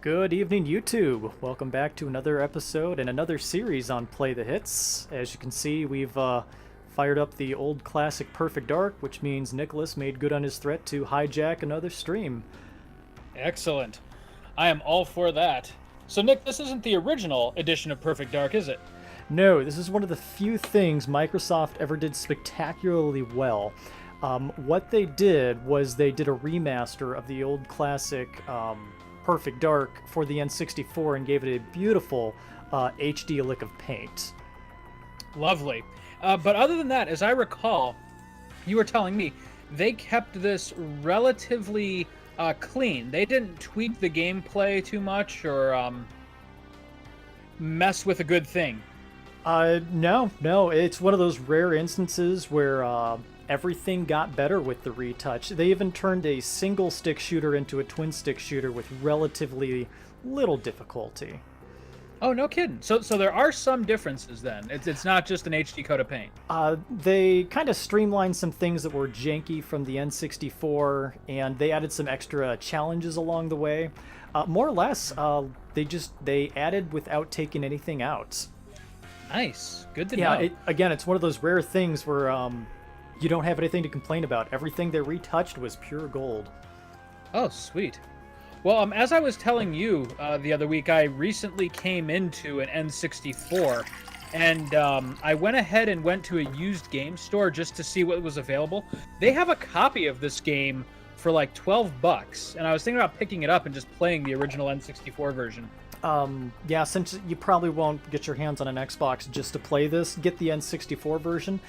Good evening, YouTube. Welcome back to another episode and another series on Play the Hits. As you can see, we've fired up the old classic Perfect Dark, which means Nicholas made good on his threat to hijack another stream. Excellent. I am all for that. So, Nick, this isn't the original edition of Perfect Dark, is it? No, this is one of the few things Microsoft ever did spectacularly well. What they did was they did a remaster of the old classic Perfect Dark for the N64 and gave it a beautiful HD lick of paint. Lovely. But other than that, as I recall, you were telling me, they kept this relatively clean. They didn't tweak the gameplay too much or mess with a good thing. No. It's one of those rare instances where everything got better with the retouch. They even turned a single stick shooter into a twin stick shooter with relatively little difficulty. Oh, no kidding. So there are some differences then. It's not just an HD coat of paint. They kind of streamlined some things that were janky from the N64, and they added some extra challenges along the way. More or less, they added without taking anything out. Nice. Good to know. Yeah, again, it's one of those rare things where you don't have anything to complain about. Everything they retouched was pure gold. Oh, sweet. Well, as I was telling you the other week, I recently came into an N64, and I went ahead and went to a used game store just to see what was available. They have a copy of this game for like $12, and I was thinking about picking it up and just playing the original N64 version. Yeah, since you probably won't get your hands on an Xbox just to play this, get the N64 version.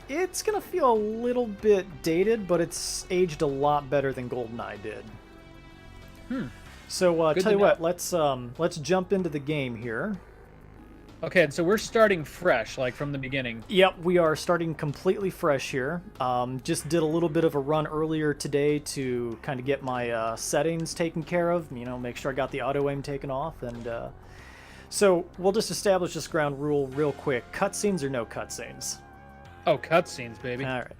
It's gonna feel a little bit dated, but it's aged a lot better than GoldenEye did. So, tell you what, let's jump into the game here. Okay, and so we're starting fresh, like from the beginning. Yep, we are starting completely fresh here. Just did a little bit of a run earlier today to kind of get my settings taken care of, make sure I got the auto aim taken off, and so we'll just establish this ground rule real quick. Cutscenes or no cutscenes? Oh, cutscenes, baby. All right.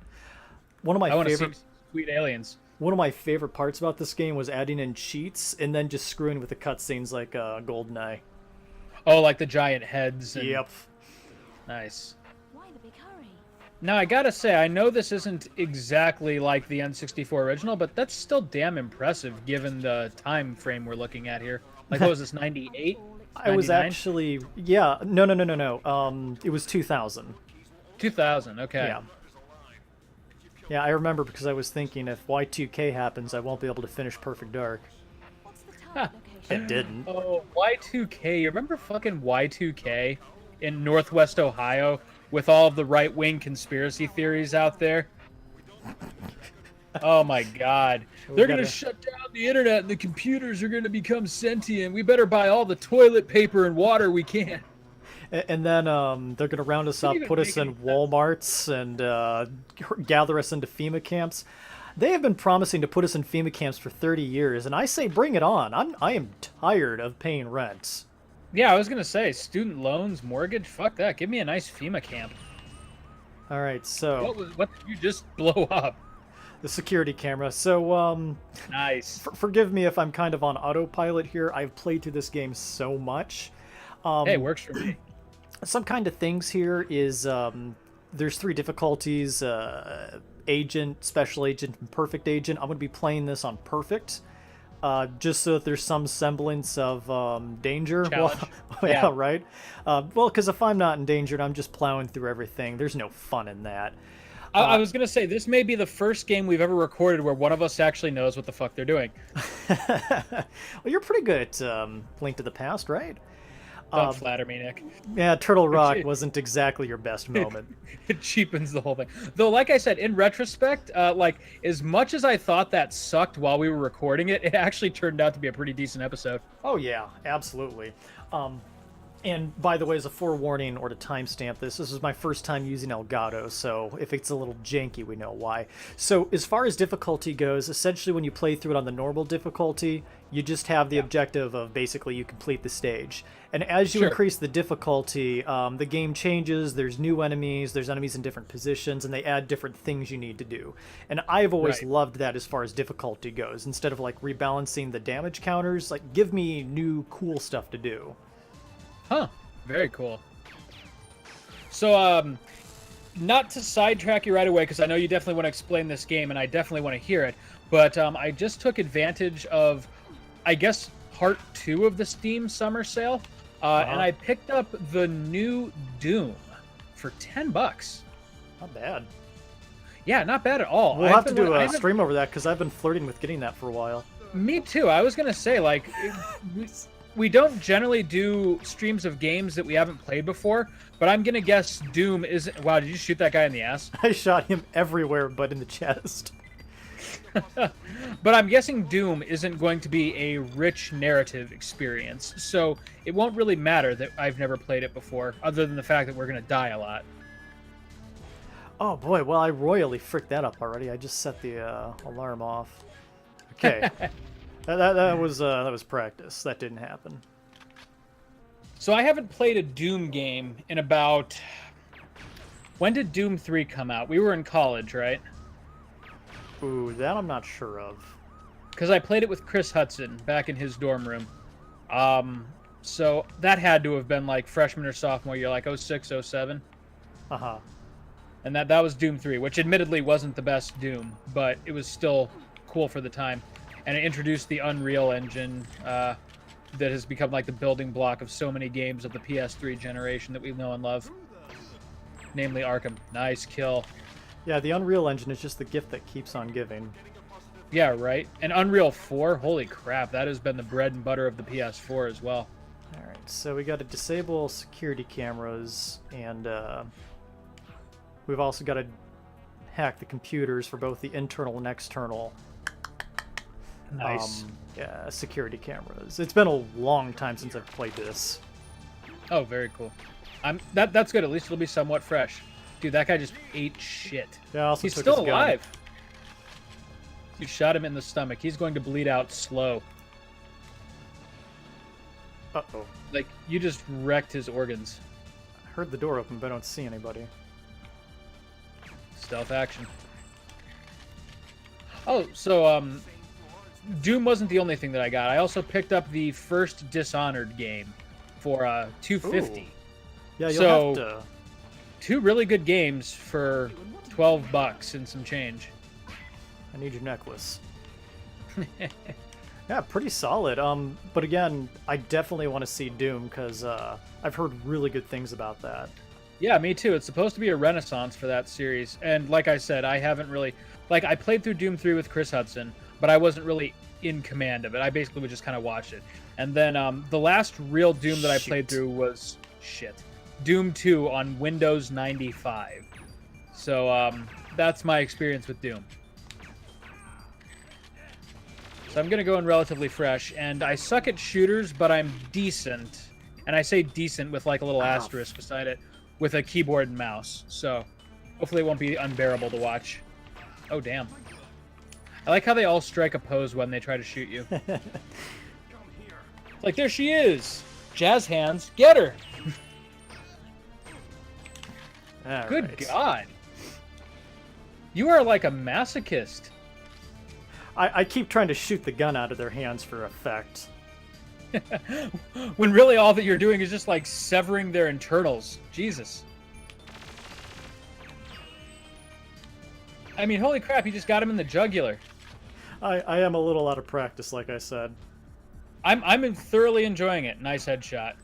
One of my I want to favorite see sweet aliens. One of my favorite parts about this game was adding in cheats and then just screwing with the cutscenes like GoldenEye. Oh, like the giant heads. And... Yep. Nice. Why the big hurry? Now, I gotta say, I know this isn't exactly like the N64 original, but that's still damn impressive given the time frame we're looking at here. Like, what was this, 98? I was actually... Yeah, no. It was 2000. 2000, okay. Yeah. Yeah, I remember because I was thinking if Y2K happens, I won't be able to finish Perfect Dark. What's the target location? It didn't. Oh, Y2K. You remember fucking Y2K in Northwest Ohio with all of the right-wing conspiracy theories out there? Oh my god. They're going to shut down the internet and the computers are going to become sentient. We better buy all the toilet paper and water we can. And then they're going to round us up, put us in Walmarts, and gather us into FEMA camps. They have been promising to put us in FEMA camps for 30 years, and I say bring it on. I am tired of paying rent. Yeah, I was going to say, student loans, mortgage, fuck that. Give me a nice FEMA camp. All right, so... What did you just blow up? The security camera. So, nice. Forgive me if I'm kind of on autopilot here. I've played through this game so much. Hey, works for me. Some kind of things here is there's 3 difficulties: agent, special agent, and perfect agent. I'm going to be playing this on perfect, just so that there's some semblance of danger. Challenge. Well, yeah, right. Well, because if I'm not endangered, I'm just plowing through everything. There's no fun in that. I was going to say, this may be the first game we've ever recorded where one of us actually knows what the fuck they're doing. Well, you're pretty good at Link to the Past, right? Don't flatter me, Nick. Yeah, Turtle Rock wasn't exactly your best moment. It cheapens the whole thing. Though, like I said, in retrospect, like, as much as I thought that sucked while we were recording it, it actually turned out to be a pretty decent episode. Oh, yeah, absolutely. And by the way, as a forewarning or to timestamp this is my first time using Elgato, so if it's a little janky, we know why. So as far as difficulty goes, essentially when you play through it on the normal difficulty, you just have the objective of basically you complete the stage. And as you increase the difficulty, the game changes, there's new enemies, there's enemies in different positions, and they add different things you need to do. And I've always loved that as far as difficulty goes. Instead of like rebalancing the damage counters, like give me new cool stuff to do. Huh. Very cool. So, not to sidetrack you right away, because I know you definitely want to explain this game, and I definitely want to hear it, but I just took advantage of, I guess, part 2 of the Steam Summer Sale, and I picked up the new Doom for $10. Not bad. Yeah, not bad at all. We'll have to do a stream over that, because I've been flirting with getting that for a while. Me too. I was going to say, like... We don't generally do streams of games that we haven't played before, but I'm going to guess Doom isn't... Wow, did you shoot that guy in the ass? I shot him everywhere but in the chest. But I'm guessing Doom isn't going to be a rich narrative experience, so it won't really matter that I've never played it before, other than the fact that we're going to die a lot. Oh boy, well I royally fricked that up already. I just set the alarm off. Okay. That was practice. That didn't happen. So I haven't played a Doom game in about... When did Doom 3 come out? We were in college, right? Ooh, that I'm not sure of. Because I played it with Chris Hudson back in his dorm room. So that had to have been like freshman or sophomore year, like 06, 07. Uh-huh. And that was Doom 3, which admittedly wasn't the best Doom, but it was still cool for the time. And it introduced the Unreal Engine that has become like the building block of so many games of the PS3 generation that we know and love. Namely Arkham. Nice kill. Yeah, the Unreal Engine is just the gift that keeps on giving. Yeah, right? And Unreal 4, holy crap, that has been the bread and butter of the PS4 as well. Alright, so we got to disable security cameras, and we've also got to hack the computers for both the internal and external Nice. Yeah, security cameras. It's been a long time since I've played this. Oh, very cool. That's good. At least it'll be somewhat fresh. Dude, that guy just ate shit. Yeah, I also He's took still his gun. alive. You shot him in the stomach. He's going to bleed out slow. Uh-oh. Like, you just wrecked his organs. I heard the door open, but I don't see anybody. Stealth action. Oh, so, Doom wasn't the only thing that I got. I also picked up the first Dishonored game for $250. Ooh. Yeah, you'll So, have to... 2 really good games for $12 and some change. I need your necklace. Yeah, pretty solid. But again, I definitely want to see Doom because I've heard really good things about that. Yeah, me too. It's supposed to be a renaissance for that series. And like I said, I haven't really... Like, I played through Doom 3 with Chris Hudson, but I wasn't really in command of it. I basically would just kind of watch it. And then the last real Doom that I played through was... Doom 2 on Windows 95. So that's my experience with Doom. So I'm going to go in relatively fresh. And I suck at shooters, but I'm decent. And I say decent with like a little asterisk beside it with a keyboard and mouse. So hopefully it won't be unbearable to watch. Oh, damn. I like how they all strike a pose when they try to shoot you. Like, there she is. Jazz hands. Get her. Good God. You are like a masochist. I keep trying to shoot the gun out of their hands for effect. When really all that you're doing is just like severing their internals. Jesus. I mean, holy crap, you just got him in the jugular. I am a little out of practice, like I said. I'm thoroughly enjoying it. Nice headshot.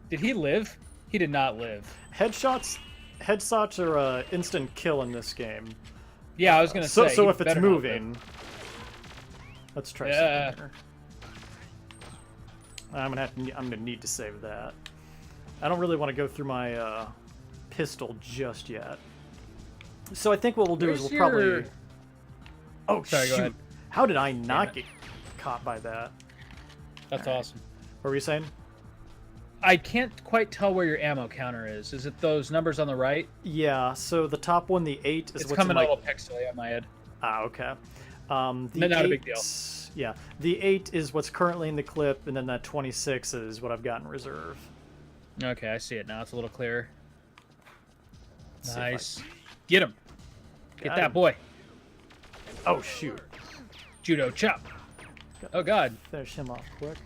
Did he live? He did not live. Headshots are instant kill in this game. Yeah, I was gonna say. So if it's moving, let's try something here. I'm gonna need to save that. I don't really want to go through my pistol just yet. So I think what we'll do is we'll probably. Oh, sorry, shoot. go ahead. How did I not get caught by that? That's awesome. What were you saying? I can't quite tell where your ammo counter is. Is it those numbers on the right? Yeah, so the top one, the 8, is It's what's coming in a my... little pixely on my head. Ah, okay. The No, not a 8, big deal. Yeah, the 8 is what's currently in the clip, and then that 26 is what I've got in reserve. Okay, I see it now. It's a little clearer. Let's see if I- Nice. Get him. Get Got that him. boy. Oh, shoot. Judo chop. Oh, God. Finish him off quick.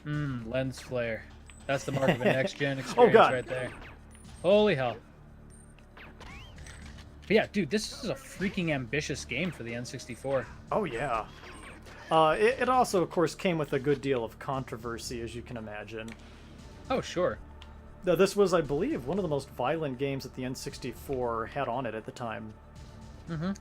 Lens flare. That's the mark of a next-gen experience Oh, God. right there. Holy hell. But yeah, dude, this is a freaking ambitious game for the N64. Oh, yeah. It also, of course, came with a good deal of controversy, as you can imagine. Oh, sure. Now, this was, I believe, one of the most violent games that the N64 had on it at the time. Mm-hmm.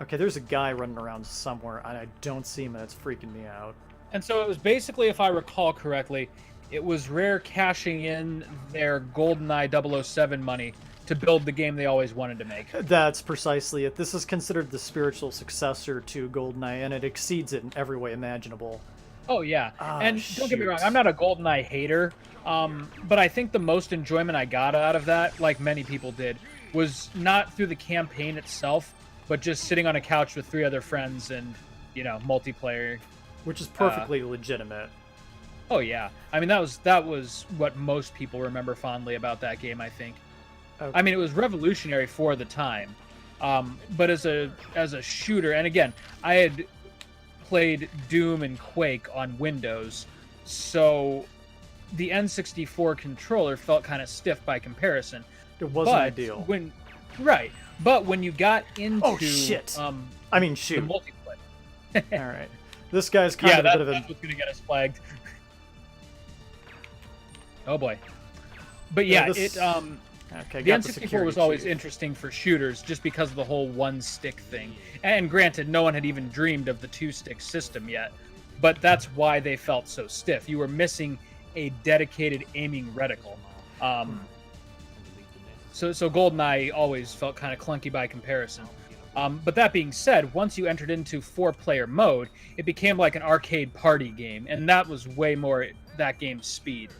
Okay, there's a guy running around somewhere, and I don't see him, and it's freaking me out. And so it was basically, if I recall correctly, it was Rare cashing in their GoldenEye 007 money to build the game they always wanted to make. That's precisely it. This is considered the spiritual successor to GoldenEye, and it exceeds it in every way imaginable. Oh, yeah. Ah, And don't get me shoot. wrong, I'm not a GoldenEye hater, but I think the most enjoyment I got out of that, like many people did, was not through the campaign itself, but just sitting on a couch with 3 other friends and, multiplayer. Which is perfectly legitimate. Oh, yeah. I mean, that was what most people remember fondly about that game, I think. Okay. I mean, it was revolutionary for the time, but as a shooter, and again, I had played Doom and Quake on Windows, so the N64 controller felt kind of stiff by comparison. It wasn't But ideal. But when you got into Oh, shit. I mean, the shoot. multiplayer, All right. This guy's kind yeah, of a bit of a... that's what's gonna get us flagged. Oh boy. But yeah, this- Okay, the got the N64 security was always chief. interesting for shooters just because of the whole one-stick thing. And granted, no one had even dreamed of the two-stick system yet, but that's why they felt so stiff. You were missing a dedicated aiming reticle. So GoldenEye always felt kind of clunky by comparison. But that being said, once you entered into 4-player mode, it became like an arcade party game, and that was way more that game's speed.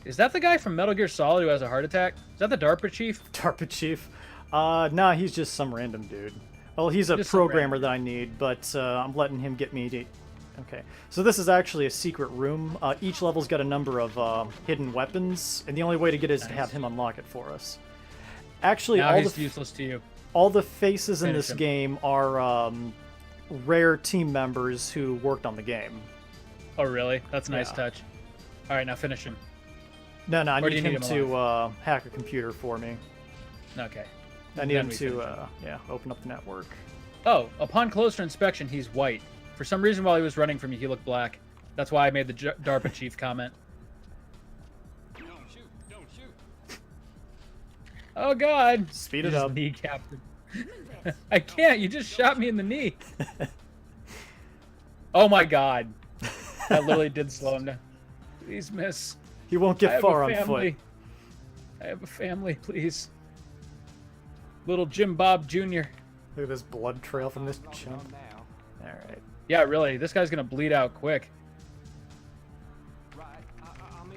Is that the guy from Metal Gear Solid who has a heart attack? Is that the DARPA chief? DARPA chief? Nah, he's just some random dude. Well, he's a Just some programmer that I need, but I'm letting him get me to... Okay, so this is actually a secret room. Each level's got a number of hidden weapons, and the only way to get it is to have him unlock it for us. Actually, Now he's useless to you. all the faces in Finish this him. game are Rare team members who worked on the game. Oh, really? That's a nice Yeah. touch. All right, now finish him. No, I Or do need you him need to hack a computer for me. Okay. I need Then him we to, finish open up the network. Oh, upon closer inspection, he's white. For some reason, while he was running from you, he looked black. That's why I made the DARPA chief comment. Don't shoot! Don't shoot! Oh, God! Speed You it just up. kneecapped him. I can't. You just shot me in the knee. Oh, my God. That literally did slow him down. Please, miss. He won't I get have far a on family. foot. I have a family, please. Little Jim Bob Jr. Look at this blood trail from this chump. Now, Alright. Yeah, really. This guy's gonna bleed out quick. right? I'm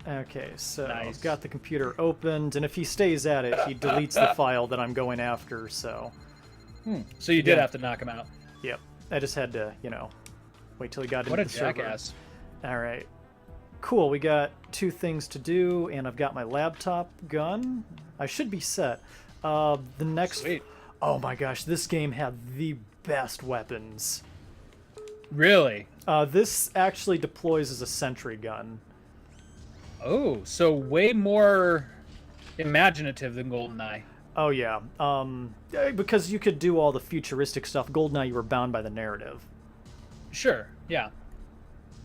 in. Okay, so Nice. I've got the computer opened, and if he stays at it, he deletes the file that I'm going after, so... So you did Yeah. have to knock him out. Yep. I just had to, wait till he got What into a the server. jackass. Alright. Cool, we got 2 things to do, and I've got my laptop gun. I should be set. The next... Sweet. Oh my gosh, this game had the best weapons. Really? This actually deploys as a sentry gun. Oh, so way more imaginative than GoldenEye. Oh yeah, because you could do all the futuristic stuff. GoldenEye, you were bound by the narrative. Sure, yeah.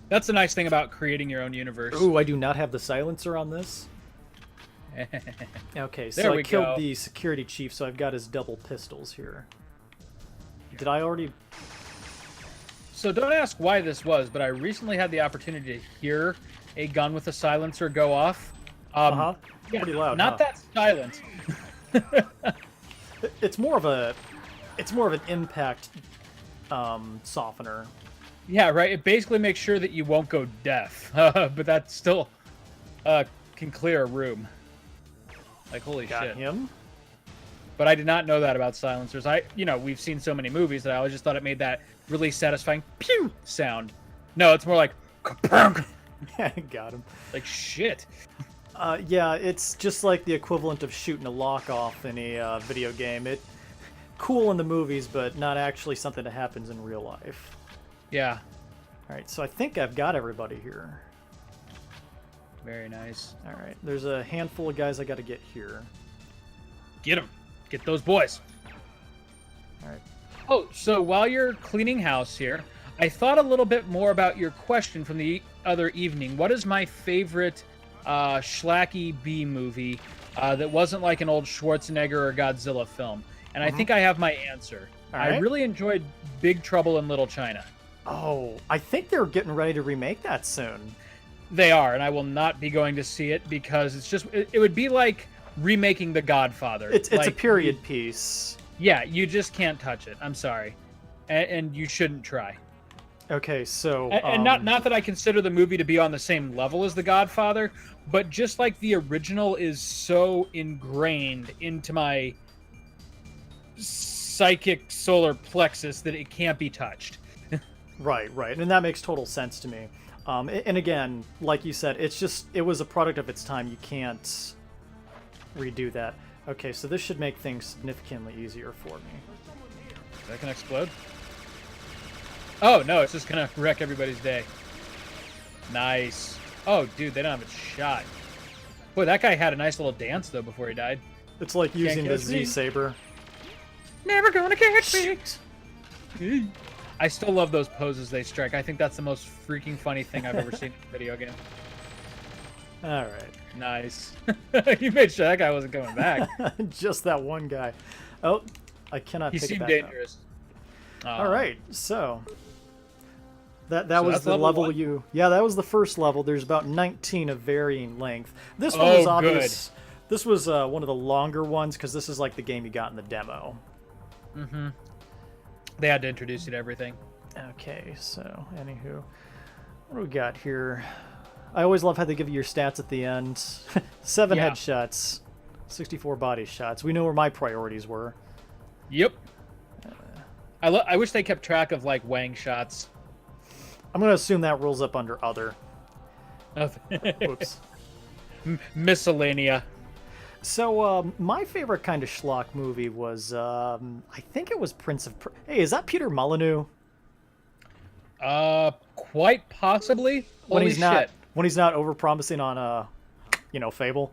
That's the nice thing about creating your own universe. Ooh, I do not have the silencer on this. Okay, so There I we killed go. the security chief, so I've got his double pistols here. Did I already... So don't ask why this was, but I recently had the opportunity to hear a gun with a silencer go off. Uh-huh. Yeah, Pretty loud, not huh? that silent. It's more of a... It's more of an impact softener. Yeah, right. It basically makes sure that you won't go deaf, but that still can clear a room. Like, holy Got shit. him. But I did not know that about silencers. We've seen so many movies that I always just thought it made that really satisfying pew sound. No, it's more like ka-punk. Got him. Like shit. Yeah, it's just like the equivalent of shooting a lock off in a video game. Cool in the movies, but not actually something that happens in real life. Yeah. All right, so I think I've got everybody here. Very nice. All right, there's a handful of guys I got to get here. Get them. Get those boys. All right. Oh, so while you're cleaning house here, I thought a little bit more about your question from the other evening. What is my favorite schlocky B movie that wasn't like an old Schwarzenegger or Godzilla film? And I think I have my answer. All I right. really enjoyed Big Trouble in Little China. Oh, I think they're getting ready to remake that soon. They are, and I will not be going to see it because it would be like remaking The Godfather. It's like, a period piece. Yeah, you just can't touch it. I'm sorry. And you shouldn't try. Okay, so And not that I consider the movie to be on the same level as The Godfather, but just like the original is so ingrained into my psychic solar plexus that it can't be touched. right, and that makes total sense to me. And again, like you said, it was a product of its time. You can't redo that. Okay, so this should make things significantly easier for me. That can explode? Oh, no, it's just going to wreck everybody's day. Nice. Oh, dude, they don't have a shot. Boy, that guy had a nice little dance, though, before he died. It's like using the catch me. Z-Saber. Never gonna catch me! I still love those poses they strike. I think that's the most freaking funny thing I've ever seen in a video game. All right. Nice. You made sure that guy wasn't coming back. Just that one guy. Oh, I cannot He pick it seemed back dangerous. up. All right, so that So was that's the level level one? you. Yeah, that was the first level. There's about 19 of varying length. This one Oh, was obvious. This was one of the longer ones because this is like the game you got in the demo. Mm-hmm. They had to introduce you to everything. Okay, so anywho, what do we got here? I always love how they give you your stats at the end. 7 Yeah. headshots, 64 body shots. We know where my priorities were. Yep. I wish they kept track of, like, Wang shots. I'm going to assume that rolls up under other. Oops. Miscellanea. So, my favorite kind of schlock movie was, I think it was Prince of... Hey, is that Peter Molyneux? Quite possibly. When Holy he's not, shit. when he's not over-promising on, Fable?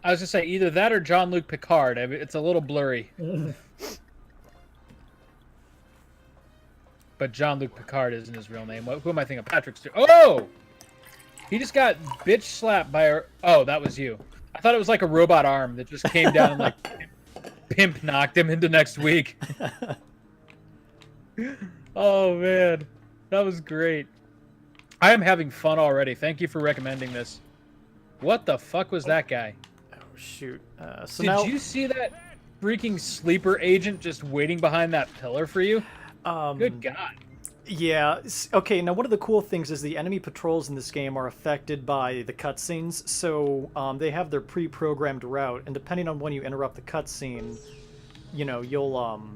I was gonna say either that or Jean-Luc Picard. I mean, it's a little blurry. But Jean-Luc Picard isn't his real name. Who am I thinking of? Patrick Stewart. Oh! He just got bitch slapped by a... Oh, that was you. I thought it was like a robot arm that just came down and like pimp knocked him into next week. Oh, man. That was great. I am having fun already. Thank you for recommending this. What the fuck was that guy? Oh, shoot. So Did now, you see that freaking sleeper agent just waiting behind that pillar for you? Good God. Yeah. Okay, now one of the cool things is the enemy patrols in this game are affected by the cutscenes. So they have their pre-programmed route, and depending on when you interrupt the cutscene, you'll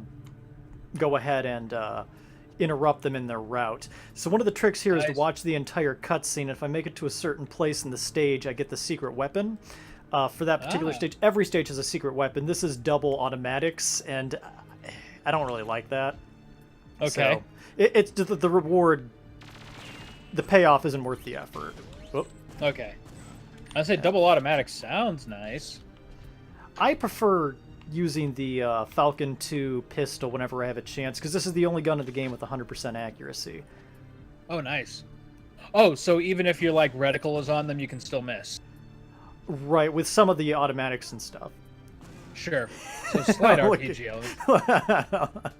go ahead and interrupt them in their route. So one of the tricks here is to Nice. watch the entire cutscene. If I make it to a certain place in the stage, I get the secret weapon. For that particular stage, every stage has a secret weapon. This is double automatics, and I don't really like that. Okay. So it's the reward, the payoff isn't worth the effort. Whoop. Okay. I say double automatic sounds nice. I prefer using the Falcon 2 pistol whenever I have a chance, because this is the only gun in the game with 100% accuracy. Oh, nice. Oh, so even if your like reticle is on them, you can still miss. Right, with some of the automatics and stuff. Sure. So slight Look RPGO.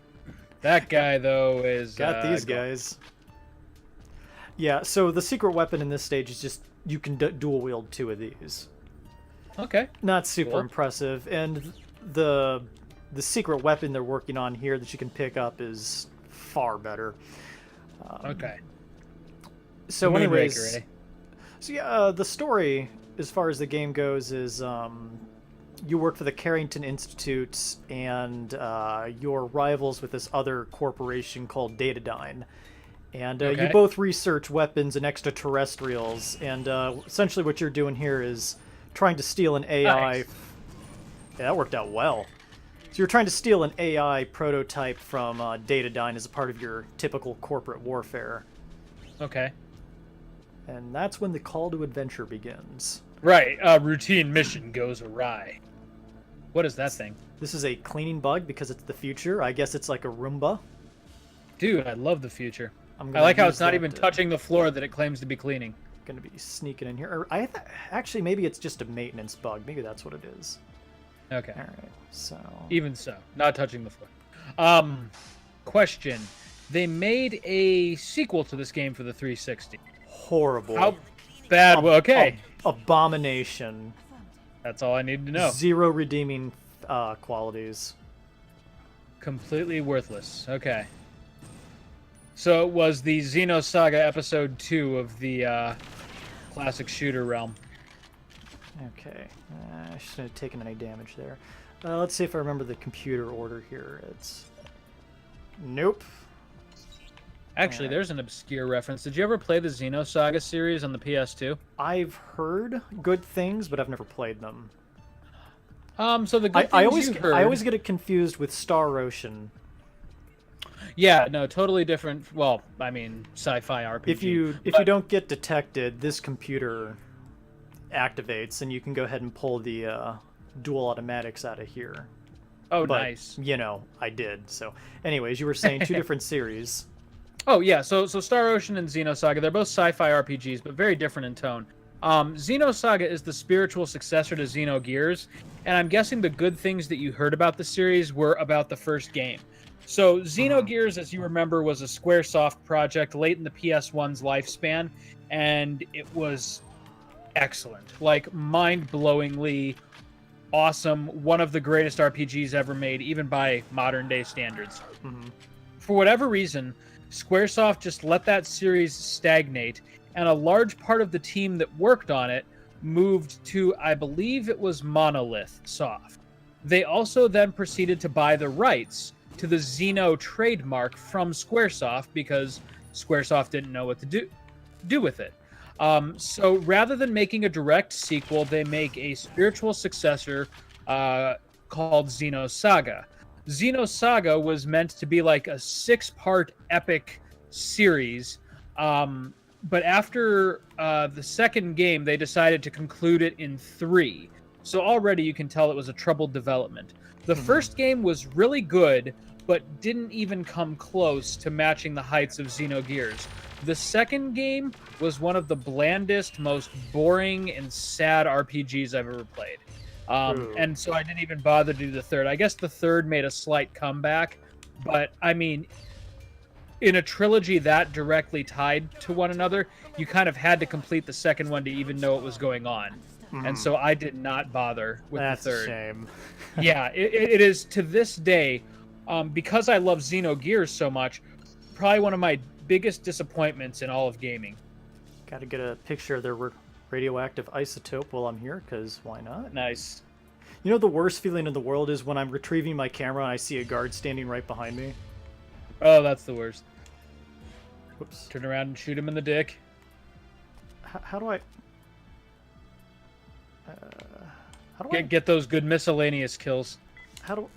That guy though is Got these guys. Yeah, so the secret weapon in this stage is just you can dual wield 2 of these. Okay. Not super Cool. impressive, and the secret weapon they're working on here that you can pick up is far better. Okay. So, Moonraker, anyways, eh? so yeah, the story as far as the game goes is you work for the Carrington Institute, and you're rivals with this other corporation called Datadyne. And you Okay. both research weapons and extraterrestrials, and essentially what you're doing here is trying to steal an AI. Nice. Yeah, that worked out well. So you're trying to steal an AI prototype from Datadyne as a part of your typical corporate warfare. Okay. And that's when the call to adventure begins. Right. Routine mission goes awry. What is that thing? This is a cleaning bug because it's the future. I guess it's like a Roomba. Dude, I love the future. I'm I gonna like how use it's not that even to- touching the floor that it claims to be cleaning. Gonna be sneaking in here. Or actually, maybe it's just a maintenance bug. Maybe that's what it is. Okay. All right. So Even so, not touching the floor. Question. They made a sequel to this game for the 360. horrible. How bad? Well, okay. Abomination. That's all I need to know. Zero redeeming qualities. Completely worthless. Okay. So it was the Xenosaga Episode 2 of the classic shooter realm. Okay. I shouldn't have taken any damage there. Let's see if I remember the computer order here. It's... Nope. Actually, Alright. there's an obscure reference. Did you ever play the Xenosaga series on the PS2? I've heard good things, but I've never played them. So the good I things always you've heard... I always get it confused with Star Ocean. Yeah, no, totally different. Well, I mean, sci-fi RPG. If you but- don't get detected, this computer activates, and you can go ahead and pull the dual automatics out of here. Oh, But, nice. you know, I did. So, anyways, you were saying two different series. Oh yeah, so Star Ocean and Xenosaga, they're both sci-fi RPGs, but very different in tone. Xenosaga is the spiritual successor to Xenogears, and I'm guessing the good things that you heard about the series were about the first game. So Xenogears, as you remember, was a SquareSoft project late in the PS1's lifespan, and it was excellent, like mind-blowingly awesome, one of the greatest RPGs ever made, even by modern-day standards. Mhm. For whatever reason, Squaresoft just let that series stagnate, and a large part of the team that worked on it moved to, I believe it was Monolith Soft. They also then proceeded to buy the rights to the Xeno trademark from Squaresoft because Squaresoft didn't know what to do with it. So rather than making a direct sequel, they make a spiritual successor called Xenosaga. Xenosaga was meant to be like a 6-part epic series, but after the second game, they decided to conclude it in 3. So already you can tell it was a troubled development. The first game was really good, but didn't even come close to matching the heights of Xenogears. The second game was one of the blandest, most boring, and sad RPGs I've ever played. And so I didn't even bother to do the third. I guess the third made a slight comeback, but I mean, in a trilogy that directly tied to one another, you kind of had to complete the second one to even know what was going on. And so I did not bother with That's the a third. shame. Yeah, it is to this day, because I love Xenogears so much, probably one of my biggest disappointments in all of gaming. Got to get a picture of their radioactive isotope while I'm here, because why not? Nice. You know, the worst feeling in the world is when I'm retrieving my camera and I see a guard standing right behind me. Oh, that's the worst. Whoops. Turn around and shoot him in the dick. How do I... how do I... Get those good miscellaneous kills.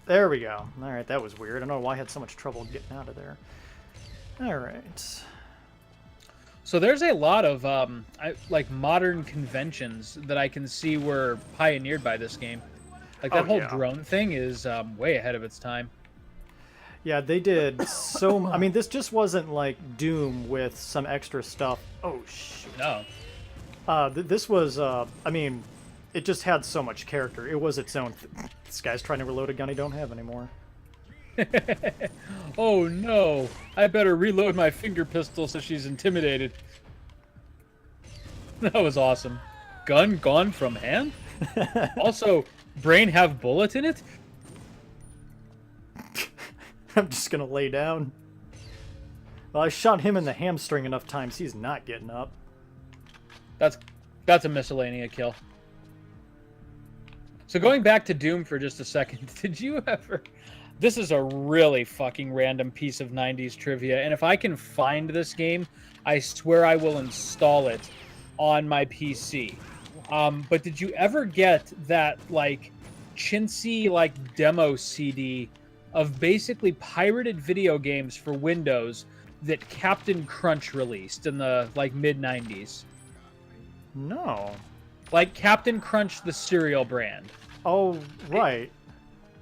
There we go. Alright, that was weird. I don't know why I had so much trouble getting out of there. Alright. So there's a lot of like modern conventions that I can see were pioneered by this game. Like that Oh, whole yeah. drone thing is way ahead of its time. Yeah, they did so... I mean, this just wasn't like Doom with some extra stuff. Oh, shoot. No. This was, I mean, it just had so much character. It was its own... This guy's trying to reload a gun he don't have anymore. Oh no! I better reload my finger pistol so she's intimidated. That was awesome. Gun gone from hand? Also, brain have bullet in it? I'm just gonna lay down. Well, I shot him in the hamstring enough times. He's not getting up. That's a miscellanea kill. So going back to Doom for just a second, did you ever... This is a really fucking random piece of 90s trivia, and if I can find this game, I swear I will install it on my PC. But did you ever get that, like, chintzy, like, demo CD of basically pirated video games for Windows that Captain Crunch released in the, like, mid-90s? No. Like Captain Crunch, the cereal brand. Oh, right.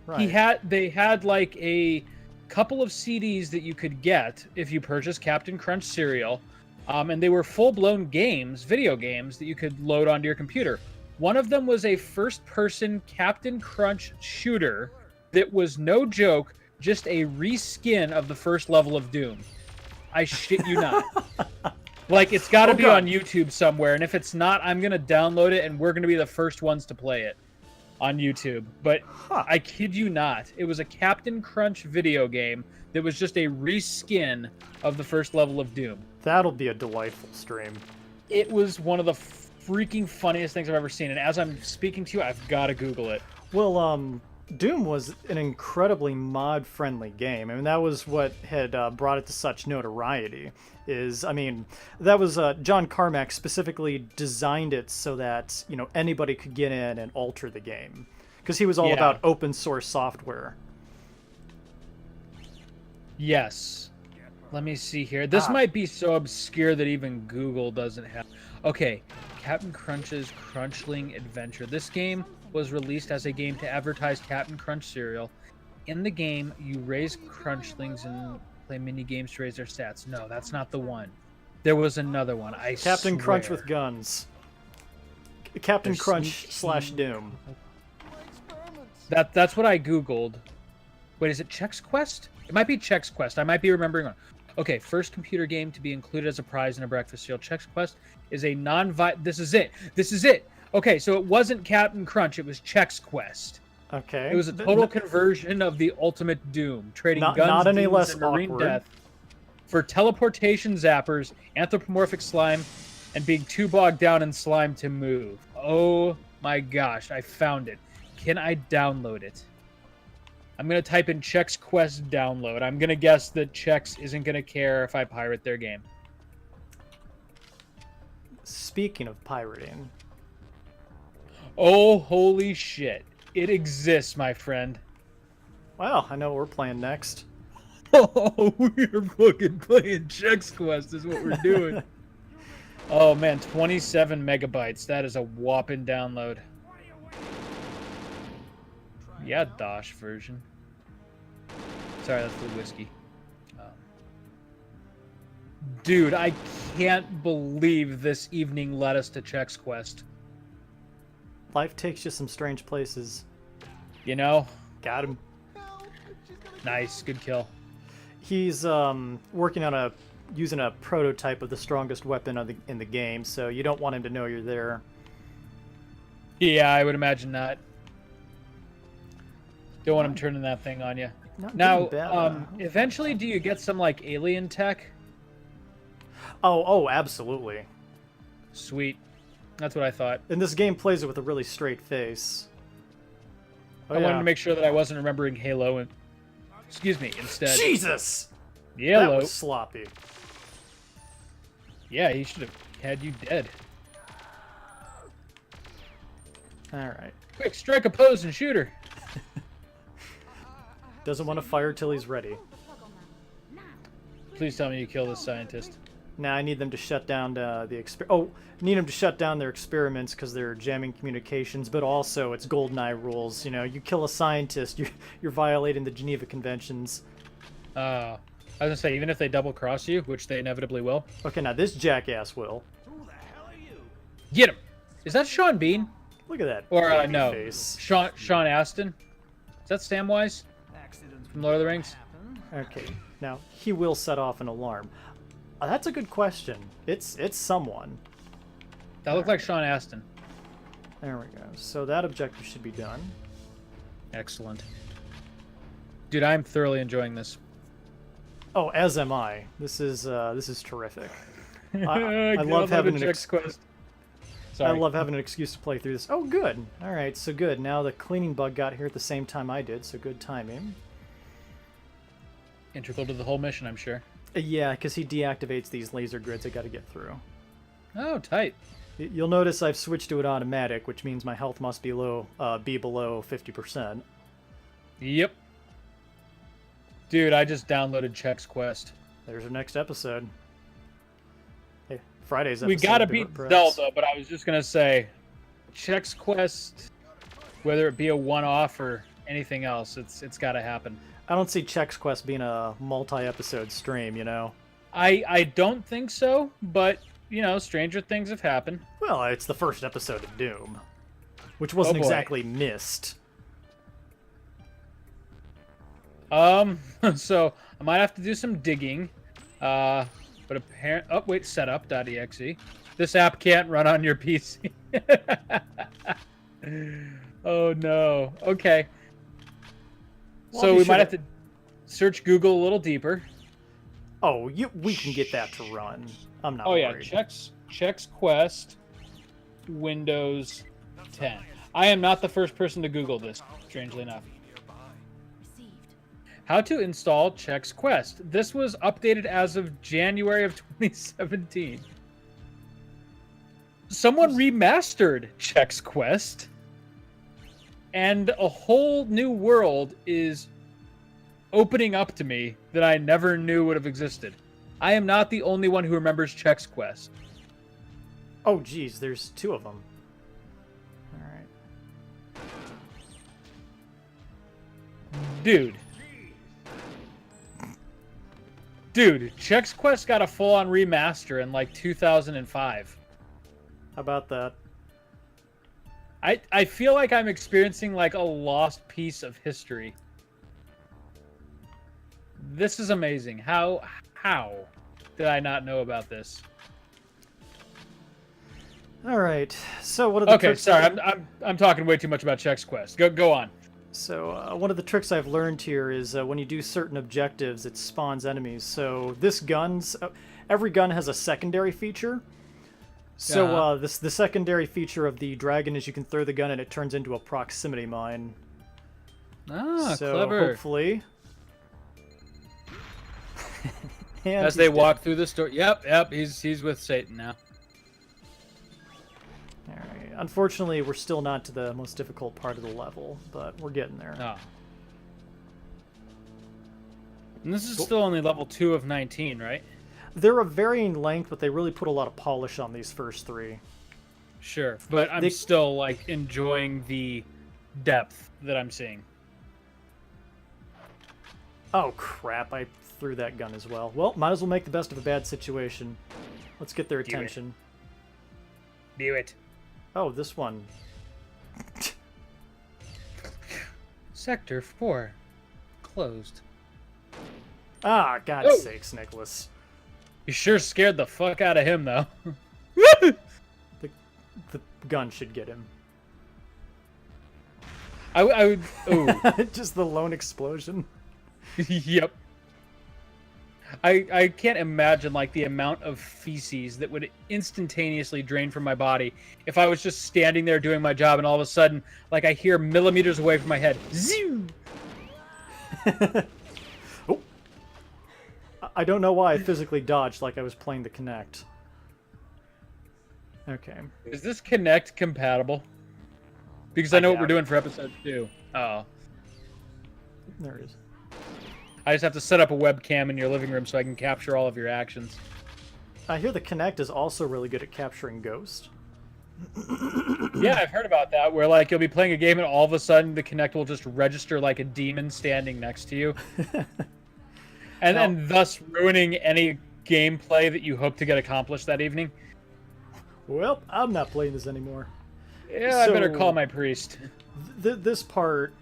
Right. They had like a couple of CDs that you could get if you purchased Captain Crunch cereal, and they were full-blown games, video games that you could load onto your computer. One of them was a first-person Captain Crunch shooter that was, no joke, just a reskin of the first level of Doom. I shit you not. Like, it's got to be on YouTube somewhere, and if it's not, I'm going to download it, and we're going to be the first ones to play it on YouTube. But I kid you not, it was a Captain Crunch video game that was just a reskin of the first level of Doom. That'll be a delightful stream. It was one of the freaking funniest things I've ever seen, and as I'm speaking to you, I've got to Google it. Well, Doom was an incredibly mod-friendly game. I mean, that was what had brought it to such notoriety. That was John Carmack specifically designed it so that, you know, anybody could get in and alter the game. Because he was all about open source software. Yes. Let me see here. This might be so obscure that even Google doesn't have... Okay, Captain Crunch's Crunchling Adventure. This game was released as a game to advertise Captain Crunch cereal. In the game, you raise Crunchlings and play mini games to raise their stats. No, that's not the one. There was another one. Captain Crunch with guns. Captain Crunch / Doom. That's what I Googled. Wait, is it Chex Quest? It might be Chex Quest. I might be remembering wrong. Okay, first computer game to be included as a prize in a breakfast cereal. Chex Quest is a This is it. This is it. Okay, so it wasn't Captain Crunch. It was Chex Quest. Okay. It was a total conversion of the ultimate Doom, trading guns, not any demons, less and marine awkward. death for teleportation zappers, anthropomorphic slime, and being too bogged down in slime to move. Oh my gosh, I found it. Can I download it? I'm going to type in Chex Quest download. I'm going to guess that Chex isn't going to care if I pirate their game. Speaking of pirating. Oh, holy shit. It exists, my friend. Well, I know what we're playing next. Oh, we're fucking playing Chex Quest is what we're doing. Oh, man, 27 megabytes. That is a whopping download. Yeah, Dosh version. Sorry, that's the whiskey. Dude, I can't believe this evening led us to Chex Quest. Life takes you some strange places. You know? Got him. Nice, good kill. He's working on using a prototype of the strongest weapon in the game, so you don't want him to know you're there. Yeah, I would imagine not. Don't want him turning that thing on you. Now, eventually, do you get some, like, alien tech? Oh, absolutely. Sweet. That's what I thought. And this game plays it with a really straight face. I wanted to make sure that I wasn't remembering Halo and... Excuse me, instead. Jesus! Yellow. That was sloppy. Yeah, he should have had you dead. Alright. Quick, strike a pose and shoot her. Doesn't want to fire till he's ready. Please tell me you kill this scientist. Now I need them to shut down need them to shut down their experiments because they're jamming communications, but also it's GoldenEye rules. You know, you kill a scientist, you're violating the Geneva Conventions. I was gonna say, even if they double cross you, which they inevitably will. Okay, now this jackass will. Who the hell are you? Get him! Is that Sean Bean? Look at that. Or no, face. Sean Astin? Is that Samwise Accidents from Lord of the Rings? happen. Okay, now he will set off an alarm. That's a good question. It's someone. That looked like Sean Astin. There we go. So that objective should be done. Excellent. Dude, I'm thoroughly enjoying this. Oh, as am I. This is terrific. I love Downloaded having an Chex Quest. Sorry. I love having an excuse to play through this. Oh, good. All right, so good. Now the cleaning bug got here at the same time I did, so good timing. Integral to the whole mission, I'm sure. Yeah, because he deactivates these laser grids I got to get through. Oh, tight. You'll notice I've switched to it automatic, which means my health must be low, be below 50%. Yep. Dude, I just downloaded Chex Quest. There's our next episode. Hey, Friday's episode. We gotta do beat it, perhaps. Zelda, but I was just gonna say, Chex Quest, whether it be a one-off or anything else, it's gotta happen. I don't see Chex Quest being a multi-episode stream, you know? I don't think so, but you know, stranger things have happened. Well, it's the first episode of Doom, which wasn't boy. exactly missed. So I might have to do some digging. But apparently, oh wait, setup.exe. This app can't run on your PC. Oh no. Okay. Well, So I'll be we sure might have to- to search Google a little deeper. Oh, we can get that to run. I'm not Oh yeah, worried. Chex Quest, Windows 10. I am not the first person to Google this, strangely enough. Received. How to install Chex Quest. This was updated as of January of 2017. Someone remastered Chex Quest, and a whole new world is opening up to me that I never knew would have existed. I am not the only one who remembers Chex Quest. Oh, geez, there's two of them. All right. Dude, Chex Quest got a full-on remaster in like 2005. How about that? I feel like I'm experiencing like a lost piece of history. This is amazing. How did I not know about this? All right. So what are the Okay, tricks? sorry, I'm talking way too much about Chex Quest. Go on. So one of the tricks I've learned here is when you do certain objectives, it spawns enemies. So this gun's every gun has a secondary feature. So Uh-huh. the secondary feature of the dragon is you can throw the gun and it turns into a proximity mine. Ah, So clever. hopefully. And As he's they dead. walk through the store. Yep, he's with Satan now. All right. Unfortunately, we're still not to the most difficult part of the level, but we're getting there. Oh. And this is still only level 2 of 19, right? They're of varying length, but they really put a lot of polish on these first three. Sure, but I'm They- still like enjoying the depth that I'm seeing. Oh crap, I threw that gun as well. Well, might as well make the best of a bad situation. Let's get their Do it. attention. Do it. Oh, this one. Sector 4 closed. Ah, God's Oh. sakes, Nicholas. You sure scared the fuck out of him though. The gun should get him. I would. Oh, Just the lone explosion. yep. I can't imagine like the amount of feces that would instantaneously drain from my body if I was just standing there doing my job and all of a sudden like I hear millimeters away from my head. Zoo! Oh. I don't know why I physically dodged like I was playing the Kinect. Okay. Is this Kinect compatible? Because I know what we're doing for episode 2. Oh. There it is. I just have to set up a webcam in your living room so I can capture all of your actions. I hear the Kinect is also really good at capturing Ghost. Yeah, I've heard about that, where like you'll be playing a game and all of a sudden the Kinect will just register like a demon standing next to you. and thus ruining any gameplay that you hope to get accomplished that evening. Well, I'm not playing this anymore. Yeah, I better So- call my priest. This part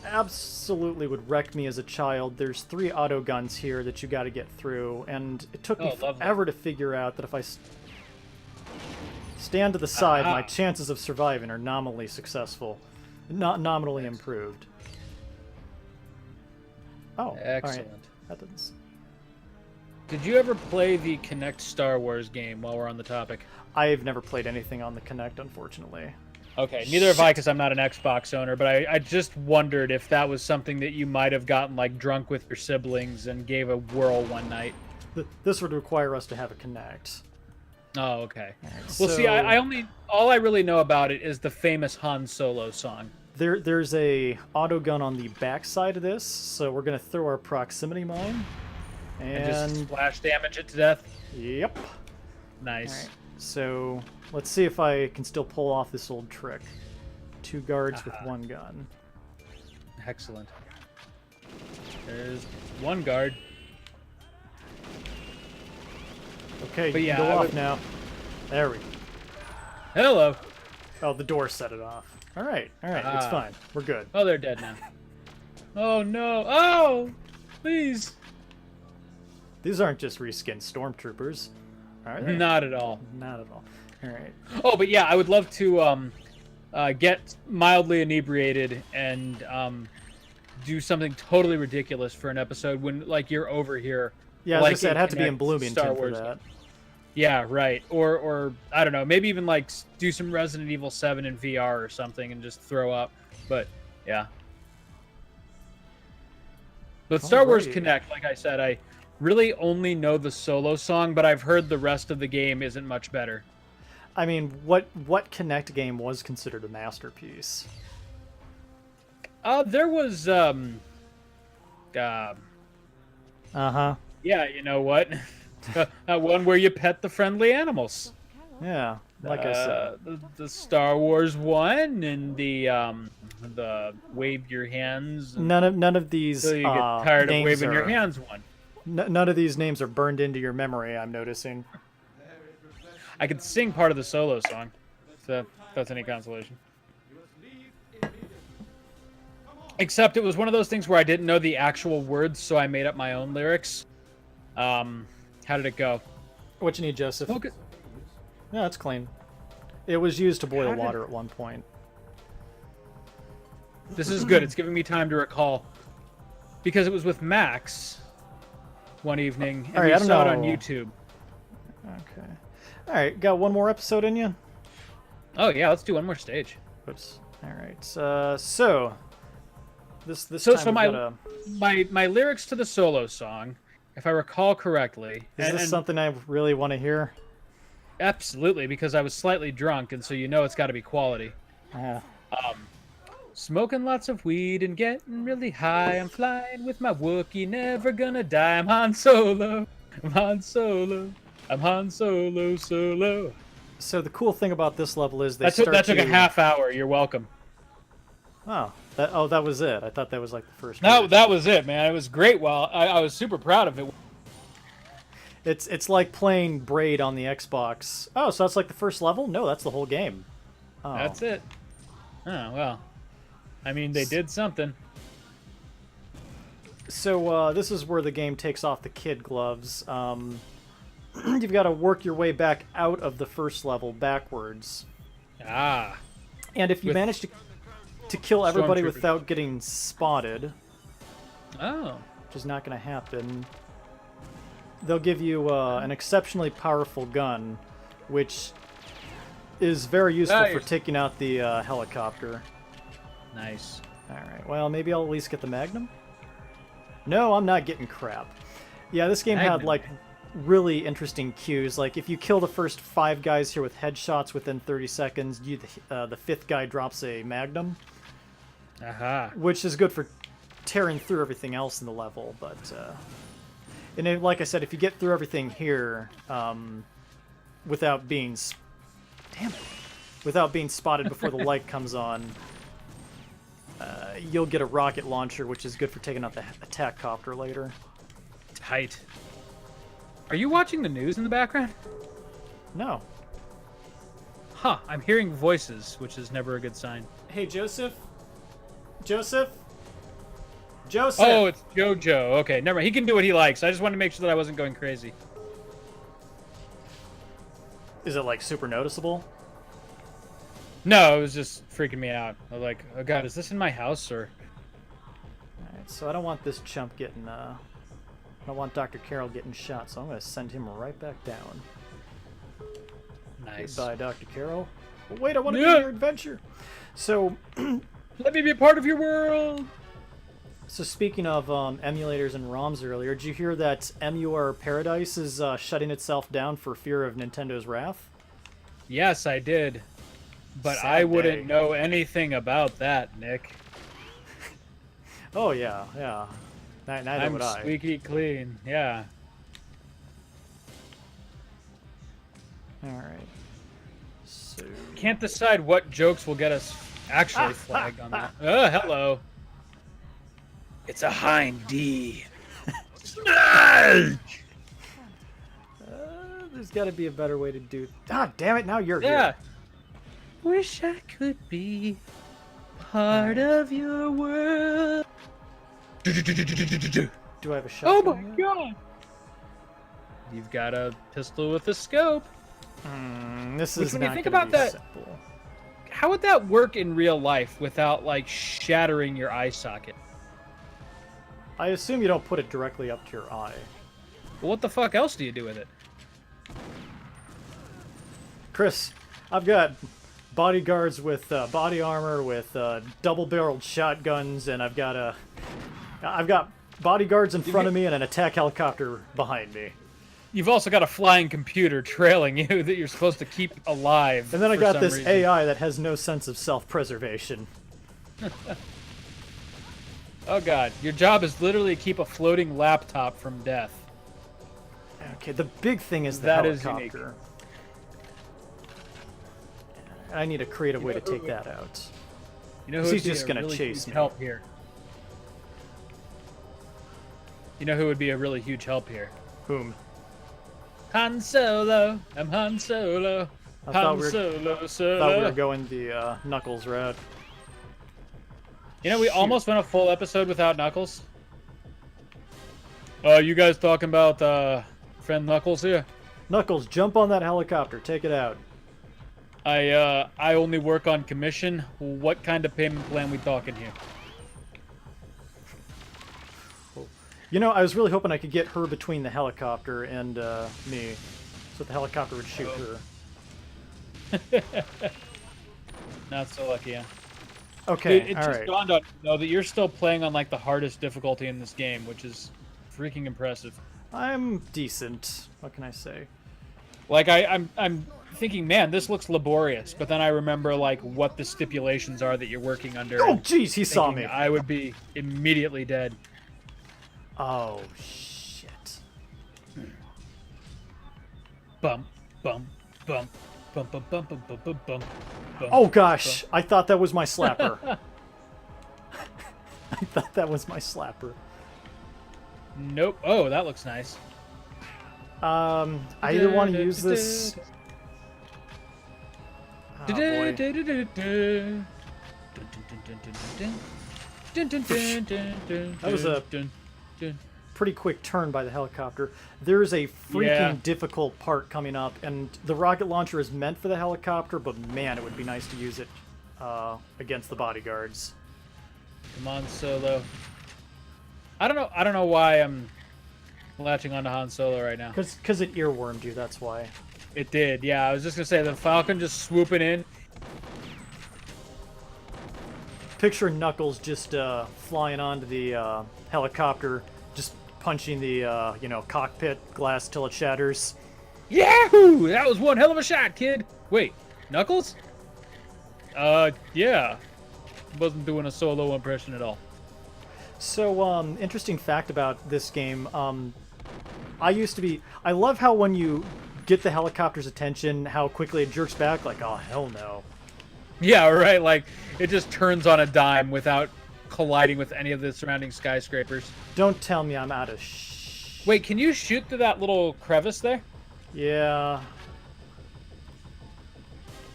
absolutely would wreck me as a child. There's 3 auto guns here that you got to get through, and it took me Oh, lovely. forever to figure out that if I stand to the side, my Ah. chances of surviving are nominally successful, not nominally improved. Oh, Excellent. All right. happens. Did you ever play the Kinect Star Wars game while we're on the topic? I've never played anything on the Kinect, unfortunately. Okay, neither have I because I'm not an Xbox owner, but I just wondered if that was something that you might have gotten like drunk with your siblings and gave a whirl one night. This would require us to have a Kinect. Oh, okay. Right, Well, see, all I really know about it is the famous Han Solo song. There's a auto gun on the back side of this, so we're gonna throw our proximity mine. And just splash damage it to death. Yep. Nice. Alright, so let's see if I can still pull off this old trick. 2 guards with 1 gun. Excellent. There's 1 guard. Okay, But you yeah, can go I off would- now. There we go. Hello. Oh, the door set it off. Alright, it's fine. We're good. Oh, they're dead now. Oh, no. Oh! Please. These aren't just reskinned stormtroopers. Are they? Not at all. Not at all. Alright. Oh, but yeah, I would love to get mildly inebriated and do something totally ridiculous for an episode when, like, you're over here. Yeah, like as I said, I'd have to be in Kinect Bloomington Star for Wars that. Yeah, right. Or I don't know, maybe even like do some Resident Evil 7 in VR or something and just throw up. But yeah. But Star Wars Alrighty. Kinect, like I said, I really only know the solo song, but I've heard the rest of the game isn't much better. I mean, what Kinect game was considered a masterpiece? There was Uh-huh. yeah, you know what? That one where you pet the friendly animals. Yeah, like I said. The Star Wars one and the wave your hands None of these until you get tired of names waving your are- hands one. None of these names are burned into your memory, I'm noticing. I could sing part of the solo song, so that's any consolation. Except it was one of those things where I didn't know the actual words, so I made up my own lyrics. How did it go? What you need, Joseph? Okay. Yeah, it's clean. It was used to boil How did- water at one point. This is good. It's giving me time to recall. Because it was with Max one evening, and All right, we I don't saw it on know. YouTube. Okay. All right, got one more episode in you? Oh, yeah, let's do one more stage. Oops. All right. So this So, time so we've got my lyrics to the solo song, if I recall correctly, is this something I really want to hear? absolutely, because I was slightly drunk, and so you know it's got to be quality. Yeah. Smoking lots of weed and getting really high. I'm flying with my Wookiee, never gonna die. I'm Han Solo. I'm Han Solo. I'm Han Solo, solo. So the cool thing about this level is they That took start a you- half hour. You're welcome. Oh, that was it. I thought that was like the first. No, verse. that was it, man. It was great. Well, I was super proud of it. It's like playing Braid on the Xbox. Oh, so that's like the first level? No, that's the whole game. Oh. That's it. Oh, well. I mean, they did something. So this is where the game takes off the kid gloves. You've got to work your way back out of the first level backwards. Ah. And if you With manage to kill everybody stormtroopers. without getting spotted, Oh. which is not going to happen, they'll give you an exceptionally powerful gun, which is very useful for Nice. taking out the helicopter. Nice. Alright, well, maybe I'll at least get the Magnum? No, I'm not getting crap. Yeah, this game had, Magnum. like, really interesting cues. Like, if you kill the first 5 guys here with headshots within 30 seconds, the 5th guy drops a Magnum, Aha. which is good for tearing through everything else in the level, but... and then, like I said, if you get through everything here without being... Damn it. Without being spotted before the light comes on, you'll get a rocket launcher, which is good for taking out the attack copter later. Tight. Are you watching the news in the background? No. Huh. I'm hearing voices, which is never a good sign. Hey, Joseph? Joseph? Joseph! Oh, it's JoJo. Okay, never mind. He can do what he likes. I just wanted to make sure that I wasn't going crazy. Is it, like, super noticeable? No, it was just freaking me out. I was like, oh god, is this in my house or... Alright, so I don't want this chump getting I don't want Dr. Carroll getting shot, so I'm going to send him right back down. Nice. Goodbye, Dr. Carroll. But wait, I want to Yeah. be in your adventure. So, Let me be a part of your world. so speaking of emulators and ROMs earlier, did you hear that MUR Paradise is shutting itself down for fear of Nintendo's wrath? Yes, I did. But Sad I wouldn't day. know anything about that, Nick. Oh, yeah, yeah. Neither I'm would I. squeaky clean. Yeah. Alright. So... Can't decide what jokes will get us actually flagged on that. Oh, hello. It's a hind D. There's got to be a better way to do... Ah, damn it, now you're Yeah. here. Wish I could be part of your world. Do I have a Oh shotgun my yet? god! You've got a pistol with a scope. This Which, is when you not think gonna about be that- simple. How would that work in real life without, like, shattering your eye socket? I assume you don't put it directly up to your eye. Well, what the fuck else do you do with it? Chris, I've got bodyguards with body armor, with double-barreled shotguns, and I've got bodyguards in front of me and an attack helicopter behind me. You've also got a flying computer trailing you that you're supposed to keep alive. And then I for got some this reason. AI that has no sense of self-preservation. Oh god, your job is literally to keep a floating laptop from death. Okay, the big thing is the That is unique. helicopter. I need a creative way to know who take would- that out. You know He's who would be just a gonna really chase huge me. help here? You know who would be a really huge help here? Whom? Han Solo. I'm Han Solo. I thought Han we were- Solo. Solo. Thought we were going the Knuckles route. You know, we Shoot. almost went a full episode without Knuckles. You guys talking about friend Knuckles here? Knuckles, jump on that helicopter. Take it out. I only work on commission. What kind of payment plan we talking here? You know, I was really hoping I could get her between the helicopter and me, so the helicopter would shoot her. Not so lucky, yeah. Okay, Dude, it all just right. dawned on me, though, that you're still playing on like the hardest difficulty in this game, which is freaking impressive. I'm decent. What can I say? Like I'm thinking, man, this looks laborious, but then I remember like what the stipulations are that you're working under. Oh, and jeez, he saw me. thinking I would be immediately dead. Oh, shit. Bump, bump, bump, bump, bump, bump, bump, bump, bump, bump. Oh, gosh. I thought that was my slapper. I thought that was my slapper. Nope. Oh, that looks nice. I either want to use this... Oh, boy. That was a pretty quick turn by the helicopter. There's a freaking Yeah. difficult part coming up, and the rocket launcher is meant for the helicopter, but man, it would be nice to use it against the bodyguards. Come on, Solo. I don't know why I'm latching onto Han Solo right now. Because it earwormed you, that's why. It did, yeah. I was just gonna say the Falcon just swooping in. Picture Knuckles just flying onto the helicopter, just punching the cockpit glass till it shatters. Yahoo! That was one hell of a shot, kid. Wait, Knuckles? Yeah. Wasn't doing a Solo impression at all. So, interesting fact about this game. I love how when you get the helicopter's attention, how quickly it jerks back. Like, oh hell no. Yeah, right. Like it just turns on a dime without colliding with any of the surrounding skyscrapers. Don't tell me I'm out of Wait, can you shoot through that little crevice there? Yeah.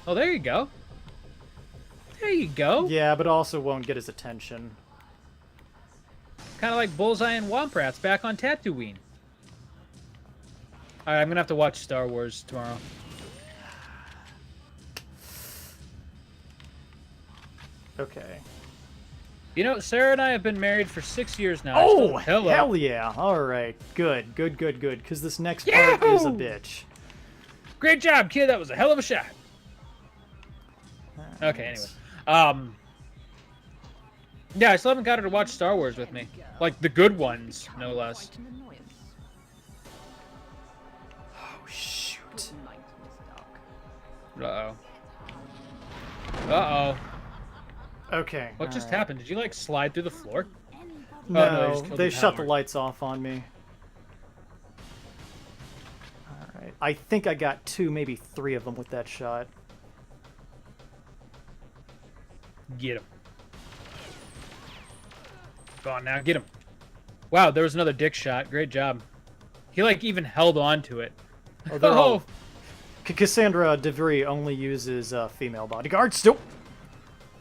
Oh, there you go. There you go. Yeah, but also won't get his attention. Kind of like Bullseye and Womp Rats back on Tatooine. All right, I'm gonna have to watch Star Wars tomorrow. Okay. You know, Sarah and I have been married for 6 years now. Oh, Hello. hell yeah. All right. Good. Because this next part is a Yahoo! bitch. Great job, kid. That was a hell of a shot. Okay, anyway. Yeah, I still haven't got her to watch Star Wars with me. Like, the good ones, no less. Quite an annoyance. Oh, shoot. Good night, Miss Dark. Uh-oh. Uh-oh. Okay. What just all right. happened? Did you, like, slide through the floor? No, Oh, no, they just killed they the shut the power. lights off on me. All right. I think I got 2, maybe 3 of them with that shot. Get him. Go on now, get him. Wow, there was another dick shot. Great job. He, like, even held on to it. Oh, they're all... Cassandra DeVry only uses female bodyguards still.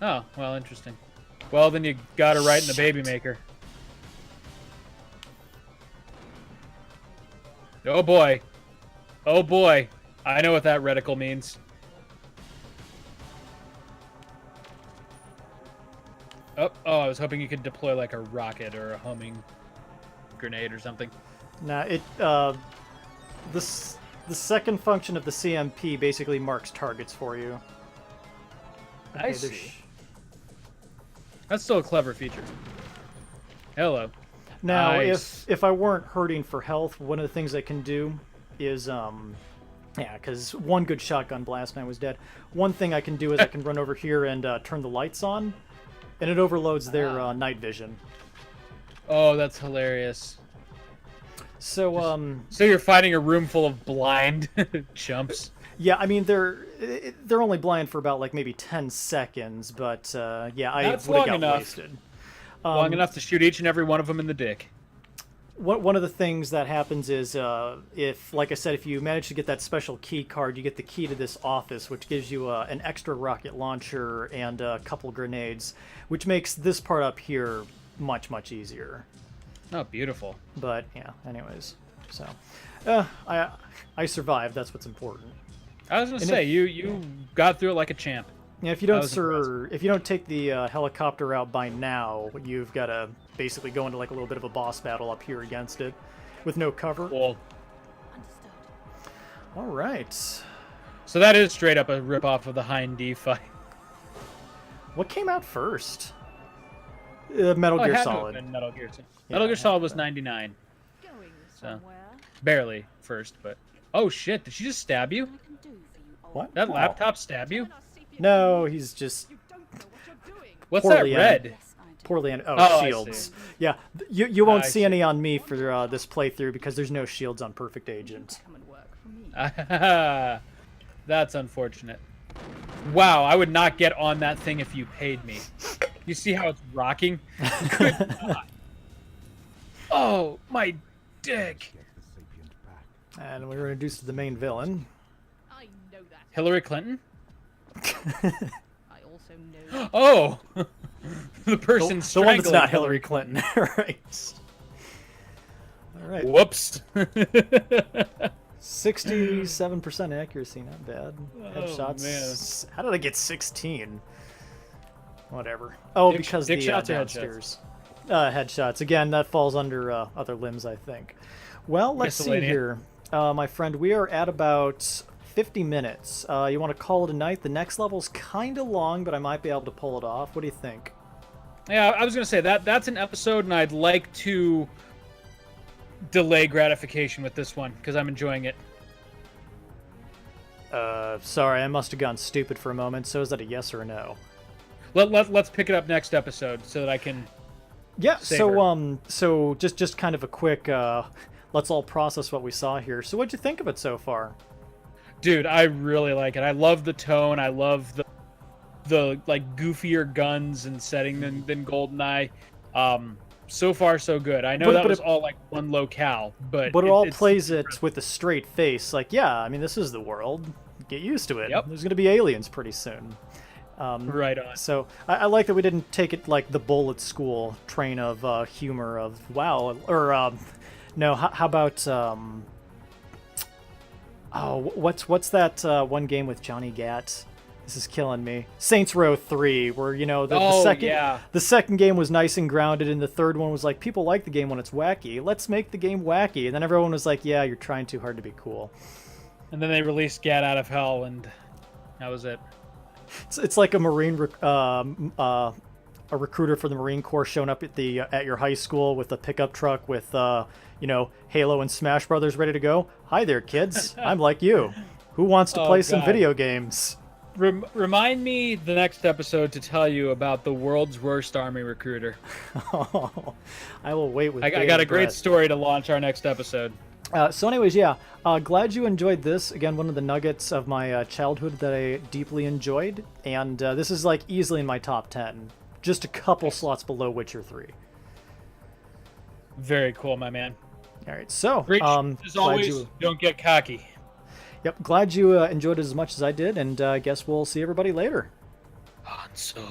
Oh, well, interesting. Well, then you got her right in the baby maker. Oh, boy. Oh, boy. I know what that reticle means. Oh, I was hoping you could deploy, like, a rocket or a homing grenade or something. Nah, the second function of the CMP basically marks targets for you. I there's- see. That's still a clever feature. Hello. Now, Nice. if I weren't hurting for health, one of the things I can do is yeah, because one good shotgun blast and I was dead. One thing I can do is I can run over here and turn the lights on, and it overloads their night vision. Oh, that's hilarious. So So you're fighting a room full of blind chumps. yeah, I mean they're only blind for about like maybe 10 seconds, but yeah, I That's would have long got enough. wasted. Long enough to shoot each and every one of them in the dick. One of the things that happens is if, like I said, if you manage to get that special key card, you get the key to this office, which gives you an extra rocket launcher and a couple grenades, which makes this part up here much easier. Oh, beautiful. But yeah, anyways, so I survived. That's what's important. I was gonna And say if- you got through it like a champ. Yeah, if you I don't was impressed. if you don't take the helicopter out by now, you've got to basically go into like a little bit of a boss battle up here against it, with no cover. Cool. Understood. All right. So that is straight up a ripoff of the Hind D fight. What came out first? Metal Oh, it Gear had to have Solid. been Metal Gear. Yeah, Metal Gear it had Solid to was be. 99. Going So. somewhere. Barely first, but oh shit! Did she just stab you? I can do for you, old What? That Oh. laptop stab you? No, he's just You don't know what you're doing. What's Poorly that red? Yes, I do. poorly on. Oh, Oh, I shields. see. Yeah, you won't I see see. any on me for this playthrough because there's no shields on Perfect Agent. Come and work for me. That's unfortunate. Wow, I would not get on that thing if you paid me. You see how it's rocking? Good God. Oh, my dick. And we were introduced to the main villain. I know that. Hillary Clinton? I also know. Oh! The person The one that's strangling not Hillary Clinton. Right. All right. Whoops. 67% accuracy, not bad. Oh, Headshots. How did I get 16? Whatever. Oh, Dick- because dick the shots or downstairs. Headshots. Again, that falls under other limbs, I think. Well, let's see Miscellaneous. here. My friend, we are at about 50 minutes. You want to call it a night? The next level's kind of long, but I might be able to pull it off. What do you think? Yeah, I was gonna say that's an episode, and I'd like to delay gratification with this one because I'm enjoying it. Sorry, I must have gone stupid for a moment. So is that a yes or a no? Let's pick it up next episode so that I can. Yeah, Savor. so just kind of a quick let's all process what we saw here. So what'd you think of it so far? Dude, I really like it. I love the tone. I love the like goofier guns and setting than GoldenEye. So far so good. I know But- that but was it- all like one locale, but But it all it's plays it with a straight face. Like, yeah, I mean, this is the world. Get used to it. Yep. There's going to be aliens pretty soon. right on. So I like that we didn't take it like the Bullet School train of humor of, wow, or no, how about, oh, what's that one game with Johnny Gat? This is killing me. Saints Row 3, where the Oh, second yeah. the second game was nice and grounded, and the third one was like, people like the game when it's wacky. Let's make the game wacky. And then everyone was like, yeah, you're trying too hard to be cool. And then they released Get Out of Hell, and that was it. It's like a a recruiter for the Marine Corps showing up at your high school with a pickup truck with Halo and Smash Brothers ready to go. Hi there, kids. I'm like you. Who wants to Oh, play some God. video games? Remind me the next episode to tell you about the world's worst army recruiter. I will wait with I got a bated great breath. story to launch our next episode. So anyways, yeah, glad you enjoyed this. Again, one of the nuggets of my childhood that I deeply enjoyed. And this is like easily in my top 10. Just a couple slots below Witcher 3. Very cool, my man. All right, so Great. As glad always, you, don't get cocky. yep, glad you enjoyed it as much as I did, and I guess we'll see everybody later. Han Solo.